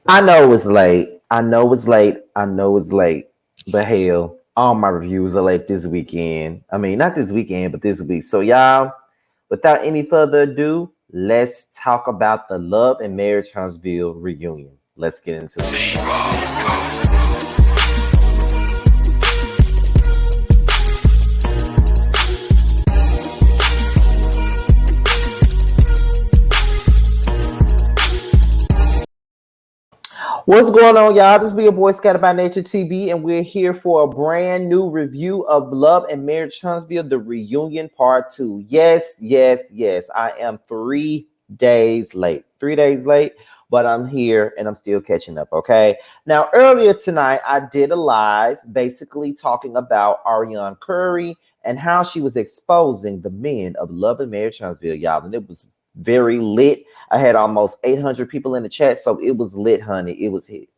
I know it's late. I know it's late. I know it's late. But hell, all my reviews are late this weekend. I mean, not this weekend, but this week. So, y'all, without any further ado, let's talk about the Love and Marriage Huntsville reunion. Let's get into it. What's going on, y'all? This be your boy Scattered by Nature TV, and we're here for a brand new review of Love and Marriage Huntsville, the reunion part two. Yes, yes, yes. I am 3 days late. 3 days late, but I'm here and I'm still catching up. Okay. Now, earlier tonight, I did a live basically talking about Ariane Curry and how she was exposing the men of Love and Marriage Huntsville, y'all. And it was very lit. I had almost 800 people in the chat, so it was lit, honey. It was hit.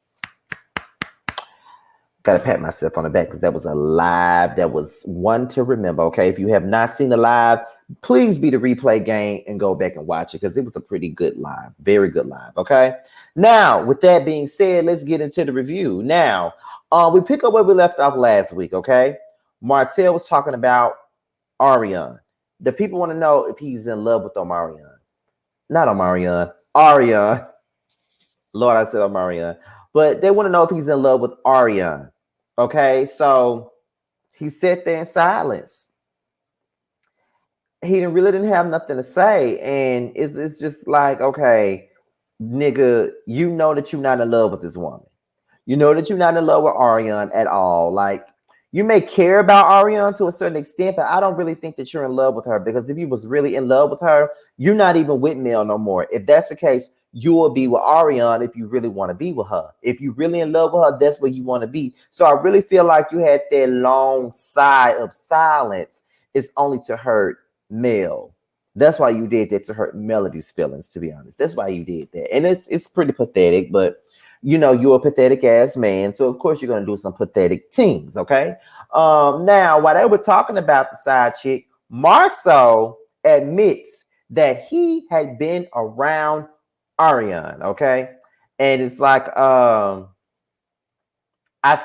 Gotta pat myself on the back because that was a live. That was one to remember. Okay, if you have not seen the live, please be the replay game and go back and watch it because it was a pretty good live, very good live. Okay. Now, with that being said, let's get into the review. Now, we pick up where we left off last week. Okay, Martel was talking about Ariane. The people want to know if he's in love with Omarion. Not Omarion, Ariane. Lord, I said Omarion. But they want to know if he's in love with Ariane. Okay, so he sat there in silence. He really didn't have nothing to say. And it's just like, okay, nigga, you know that you're not in love with this woman. You know that you're not in love with Ariane at all. Like, you may care about Ariane to a certain extent, but I don't really think that you're in love with her because if you was really in love with her, you're not even with Mel no more. If that's the case, you will be with Ariane if you really want to be with her. If you're really in love with her, that's where you want to be. So I really feel like you had that long sigh of silence. It's only to hurt Mel. That's why you did that, to hurt Melody's feelings, to be honest. That's why you did that. And it's pretty pathetic, but you know, you're a pathetic ass man. So of course you're gonna do some pathetic things, okay? Now, while they were talking about the side chick, Marceau admits that he had been around Ariane, okay? And it's like I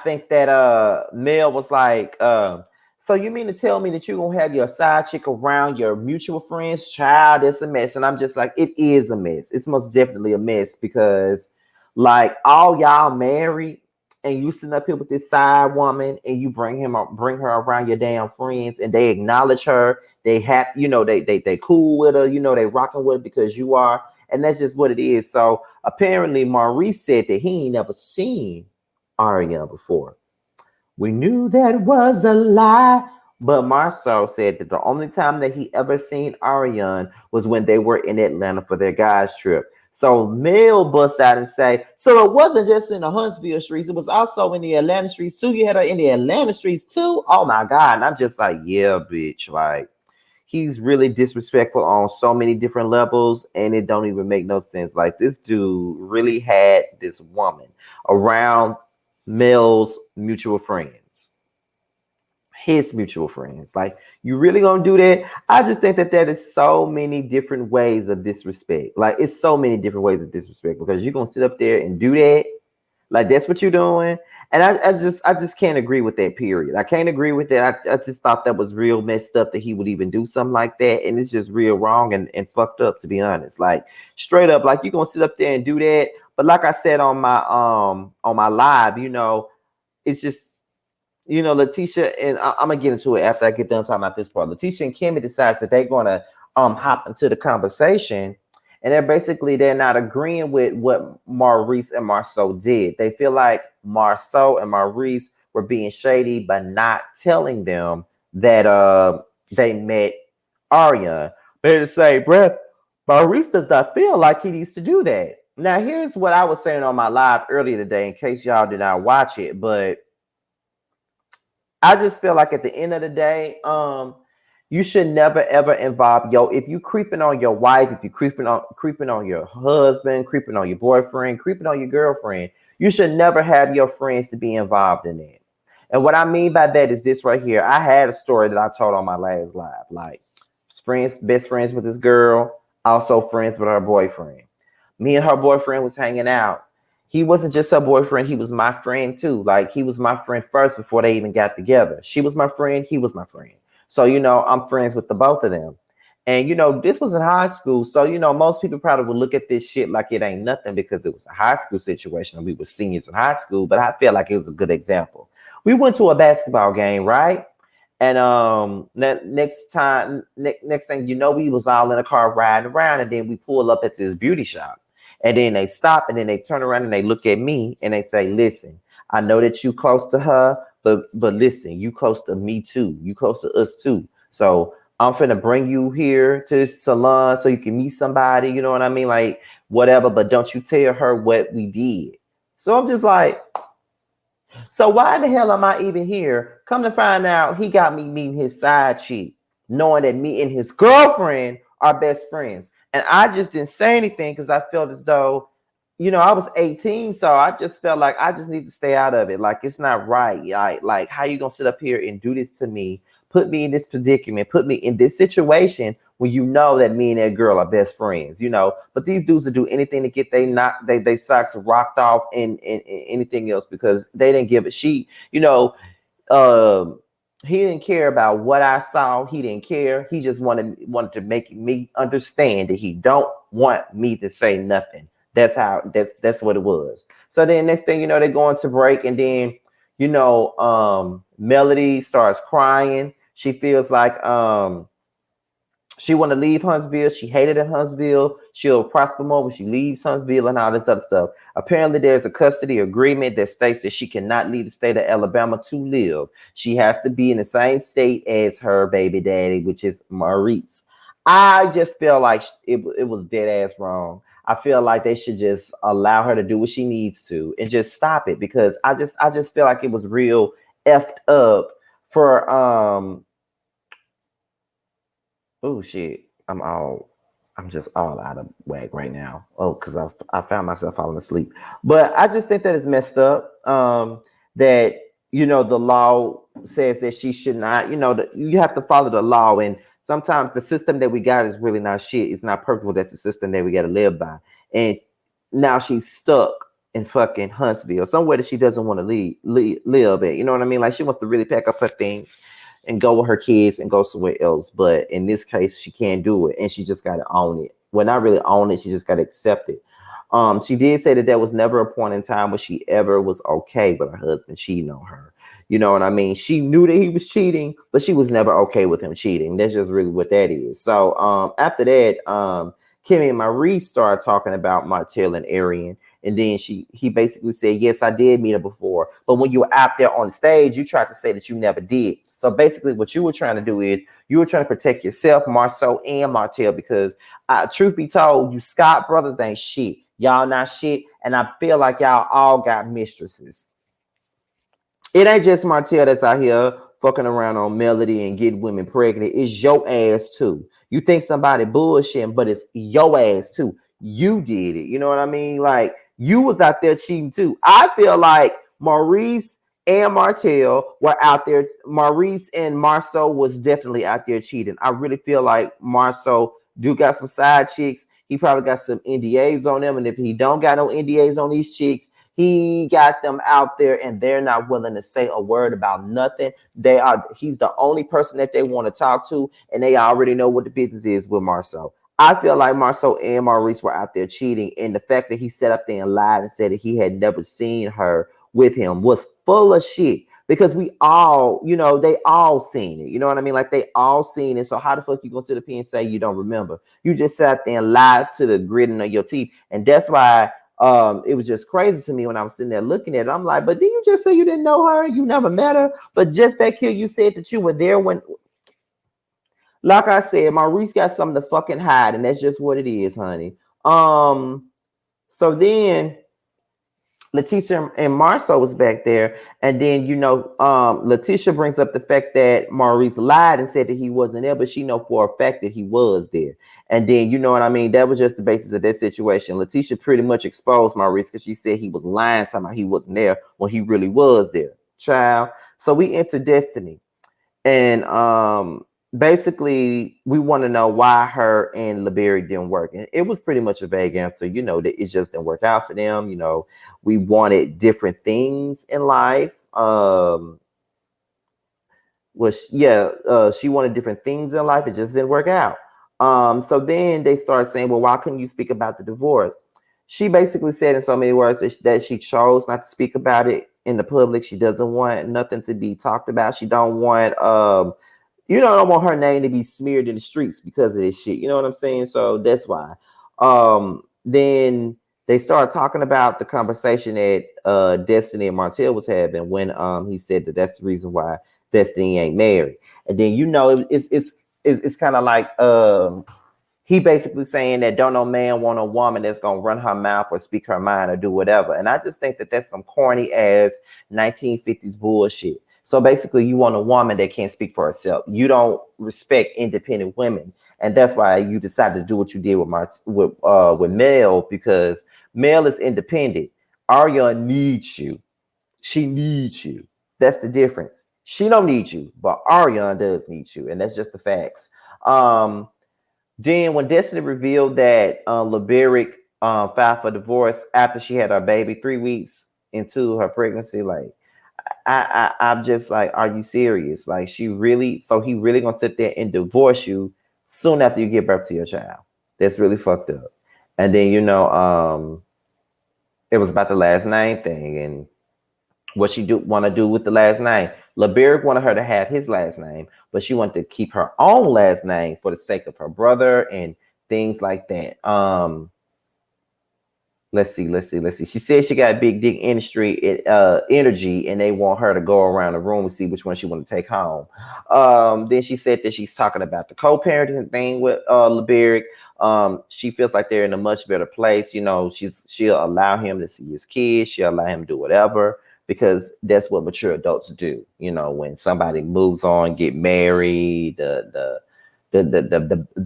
think that Mel was like, so you mean to tell me that you're gonna have your side chick around your mutual friends? Child, it's a mess. And I'm just like, it is a mess. It's most definitely a mess because like all y'all married and you sitting up here with this side woman and you bring her around your damn friends and they acknowledge her, they have, you know, they cool with her, you know, they rocking with her because you are, and that's just what it is. So apparently Maurice said that he ain't never seen Aria before. We knew that was a lie. But Marceau said that the only time that he ever seen Ariane was when they were in Atlanta for their guys trip. So Mel busts out and say, so it wasn't just in the Huntsville streets, it was also in the Atlanta streets too. You had her in the Atlanta streets too. Oh my God. And I'm just like, yeah, bitch. Like, he's really disrespectful on so many different levels, and it don't even make no sense. Like, this dude really had this woman around Mel's mutual friends, his mutual friends. Like, you really gonna do that? I just think that that is so many different ways of disrespect. Like, it's so many different ways of disrespect because you're gonna sit up there and do that. Like, that's what you're doing. And I just can't agree with that, period. I can't agree with that. I just thought that was real messed up that he would even do something like that. And it's just real wrong and fucked up, to be honest. Like, straight up, like, you're gonna sit up there and do that. But like I said on my live, you know, it's just, you know, Letitia, and I'm gonna get into it after I get done talking about this part. Letitia and Kimmy decides that they're gonna hop into the conversation, and they're not agreeing with what Maurice and Marceau did. They feel like Marceau and Maurice were being shady by not telling them that they met Arya. They say, Brett, Maurice does not feel like he needs to do that. Now, here's what I was saying on my live earlier today, in case y'all did not watch it, but I just feel like at the end of the day, you should never ever involve if you creeping on your wife, if you creeping on your husband, creeping on your boyfriend, creeping on your girlfriend, you should never have your friends to be involved in that. And what I mean by that is this right here. I had a story that I told on my last live, like best friends with this girl, also friends with her boyfriend. Me and her boyfriend was hanging out. He wasn't just her boyfriend, he was my friend too. Like he was my friend first before they even got together. She was my friend, he was my friend. So, I'm friends with the both of them. And this was in high school. So, most people probably would look at this shit like it ain't nothing because it was a high school situation and we were seniors in high school. But I feel like it was a good example. We went to a basketball game, right? And next thing we was all in a car riding around, and then we pull up at this beauty shop, and then they stop, and then they turn around and they look at me and they say, "Listen, I know that you close to her, but listen, you close to me too. You close to us too. So I'm finna bring you here to this salon so you can meet somebody. You know what I mean? Like whatever, but don't you tell her what we did." So I'm just like, so why the hell am I even here? Come to find out, he got me meeting his side chick, knowing that me and his girlfriend are best friends. And I just didn't say anything because I felt as though, I was 18, so I just felt like I just need to stay out of it. Like it's not right. Like how you gonna sit up here and do this to me, put me in this predicament, put me in this situation when you know that me and that girl are best friends, But these dudes will do anything to get they socks rocked off and anything else because they didn't give a shit. He didn't care about what I saw. He didn't care. He just wanted to make me understand that he don't want me to say nothing. That's what it was. So then next thing they go into break, and then Melody starts crying. She feels like she want to leave Huntsville. She hated in Huntsville. She'll prosper more when she leaves Huntsville and all this other stuff. Apparently, there's a custody agreement that states that she cannot leave the state of Alabama to live. She has to be in the same state as her baby daddy, which is Maurice. I just feel like it was dead ass wrong. I feel like they should just allow her to do what she needs to and just stop it because I just feel like it was real effed up for oh shit, I'm just all out of whack right now. Oh, because I found myself falling asleep. But I just think that it's messed up. That the law says that she should not. That you have to follow the law, and sometimes the system that we got is really not shit. It's not perfect. But that's the system that we got to live by. And now she's stuck in fucking Huntsville, somewhere that she doesn't want to live at. You know what I mean? Like she wants to really pack up her things and go with her kids and go somewhere else. But in this case, she can't do it. And she just got to own it. Well, not really own it. She just got to accept it. She did say that there was never a point in time where she ever was okay with her husband cheating on her. You know what I mean? She knew that he was cheating, but she was never okay with him cheating. That's just really what that is. So after that, Kimmy and Maurice started talking about Martel and Arian. And then he basically said, yes, I did meet her before. But when you were out there on stage, you tried to say that you never did. So basically what you were trying to do is you were trying to protect yourself, Marceau and Martel, because truth be told, you Scott brothers ain't shit. Y'all not shit. And I feel like y'all all got mistresses. It ain't just Martel that's out here fucking around on Melody and getting women pregnant. It's your ass too. You think somebody bullshitting, but it's your ass too. You did it. You know what I mean? Like you was out there cheating too. I feel like Maurice and Martel were out there. Maurice and Marceau was definitely out there cheating. I really feel like Marceau do got some side chicks. He probably got some NDAs on them. And if he don't got no NDAs on these chicks, he got them out there and they're not willing to say a word about nothing. He's the only person that they want to talk to, and they already know what the business is with Marceau. I feel like Marceau and Maurice were out there cheating, and the fact that he sat up there and lied and said that he had never seen her with him was full of shit. Because we all, they all seen it. You know what I mean? Like they all seen it. So how the fuck you gonna sit up here and say you don't remember? You just sat there and lied to the gritting of your teeth. And that's why it was just crazy to me when I was sitting there looking at it. I'm like, but did you just say you didn't know her? You never met her? But just back here, you said that you were there when, like I said, Maurice got something to fucking hide, and that's just what it is, honey. So then Letitia and Marceau was back there, and then Letitia brings up the fact that Maurice lied and said that he wasn't there, but she know for a fact that he was there. And then you know what I mean, that was just the basis of that situation. Letitia pretty much exposed Maurice because she said he was lying, talking about he wasn't there when he really was there. Child. So we enter Destiny, and basically we want to know why her and LeBerry didn't work. And it was pretty much a vague answer, that it just didn't work out for them. We wanted different things in life. She wanted different things in life. It just didn't work out. So then they started saying, well, why couldn't you speak about the divorce? She basically said in so many words that she chose not to speak about it in the public. She doesn't want nothing to be talked about. She don't want don't want her name to be smeared in the streets because of this shit. You know what I'm saying? So that's why. Then they started talking about the conversation that Destiny and Martel was having when he said that that's the reason why Destiny ain't married. And then it's kind of like he basically saying that don't no man want a woman that's gonna run her mouth or speak her mind or do whatever. And I just think that that's some corny ass 1950s bullshit. So basically, you want a woman that can't speak for herself. You don't respect independent women, and that's why you decided to do what you did with Mel, because Mel is independent. Arya needs you. She needs you. That's the difference. She don't need you, but Arya does need you, and that's just the facts. Then when Destiny revealed that LeBerick filed for divorce after she had her baby 3 weeks into her pregnancy, like I'm just like, are you serious? Like he really gonna sit there and divorce you soon after you give birth to your child? That's really fucked up. And then it was about the last name thing and what she want to do with the last name. LeBerick wanted her to have his last name, but she wanted to keep her own last name for the sake of her brother and things like that. Let's see. She said she got big dick industry energy, and they want her to go around the room and see which one she want to take home. Then she said that she's talking about the co-parenting thing with LeBerick. She feels like they're in a much better place. She'll allow him to see his kids. She'll allow him to do whatever because that's what mature adults do. When somebody moves on, get married, the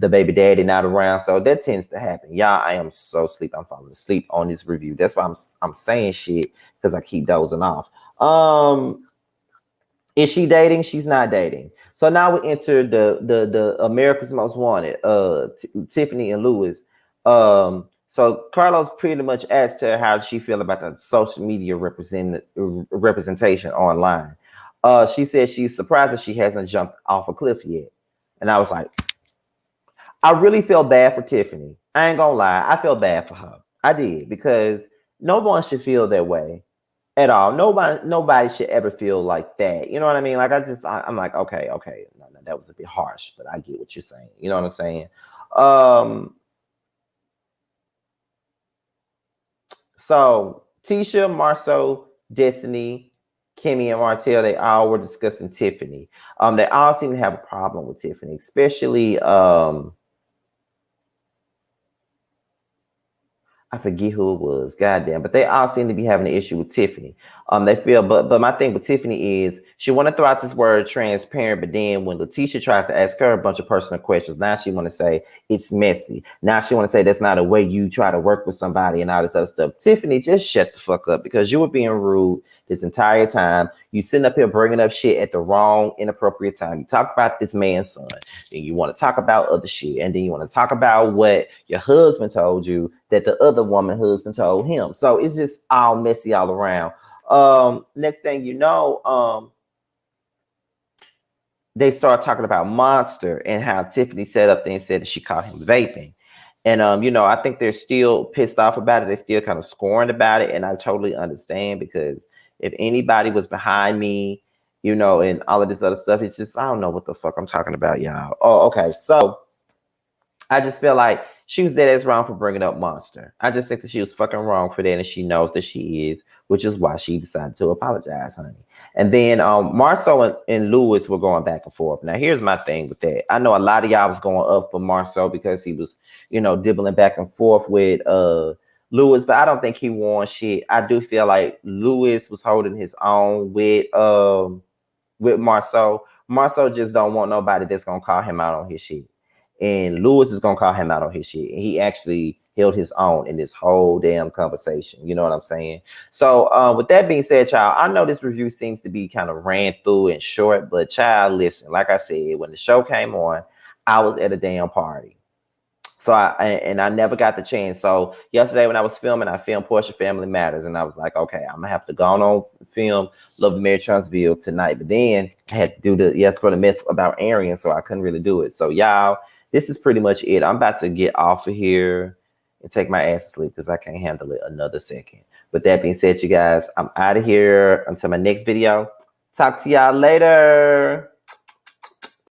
baby daddy not around, so that tends to happen. Y'all, I am so sleep. I'm falling asleep on this review. That's why I'm saying shit because I keep dozing off. Is she dating? She's not dating. So now we enter the America's Most Wanted, Tiffany and Lewis. So Carlos pretty much asked her how she feel about the social media representation online. She said she's surprised that she hasn't jumped off a cliff yet. And I was like, I really feel bad for Tiffany. I ain't gonna lie. I feel bad for her. I did, because no one should feel that way at all. Nobody should ever feel like that. You know what I mean? Like I'm like, okay. No, that was a bit harsh, but I get what you're saying. You know what I'm saying? So Tisha, Marceau, Destiny, Kimmy, and Martel, they all were discussing Tiffany. They all seem to have a problem with Tiffany, especially I forget who it was, goddamn, but they all seem to be having an issue with Tiffany. They feel, but my thing with Tiffany is she want to throw out this word transparent, but then when Letitia tries to ask her a bunch of personal questions, now she want to say it's messy. Now she want to say that's not a way you try to work with somebody and all this other stuff. Tiffany, just shut the fuck up, because you were being rude this entire time. You sitting up here bringing up shit at the wrong, inappropriate time. You talk about this man's son, then you want to talk about other shit, and then you want to talk about what your husband told you that the other woman husband told him. So it's just all messy all around. Next thing you know, they start talking about Monster and how Tiffany set up there and said that she caught him vaping. And I think they're still pissed off about it. They're still kind of scorned about it. And I totally understand, because if anybody was behind me, and all of this other stuff, it's just, I don't know what the fuck I'm talking about, y'all. Oh, okay. So I just feel like she was dead ass wrong for bringing up Monster. I just think that she was fucking wrong for that, and she knows that she is, which is why she decided to apologize, honey. And then Marceau and Lewis were going back and forth. Now, here's my thing with that. I know a lot of y'all was going up for Marceau because he was, dibbling back and forth with Lewis, but I don't think he won shit. I do feel like Lewis was holding his own with Marceau. Marceau just don't want nobody that's gonna call him out on his shit. And Lewis is gonna call him out on his shit. And he actually held his own in this whole damn conversation. You know what I'm saying? So with that being said, child, I know this review seems to be kind of ran through and short, but child, listen, like I said, when the show came on, I was at a damn party. So I never got the chance. So yesterday when I was filming, I filmed Portia Family Matters, and I was like, okay, I'm gonna have to go on film Love and Marriage Huntsville tonight. But then I had to do the Yes for the Mess about Arian, so I couldn't really do it. So y'all, this is pretty much it. I'm about to get off of here and take my ass to sleep because I can't handle it another second. With that being said, you guys, I'm out of here until my next video. Talk to y'all later.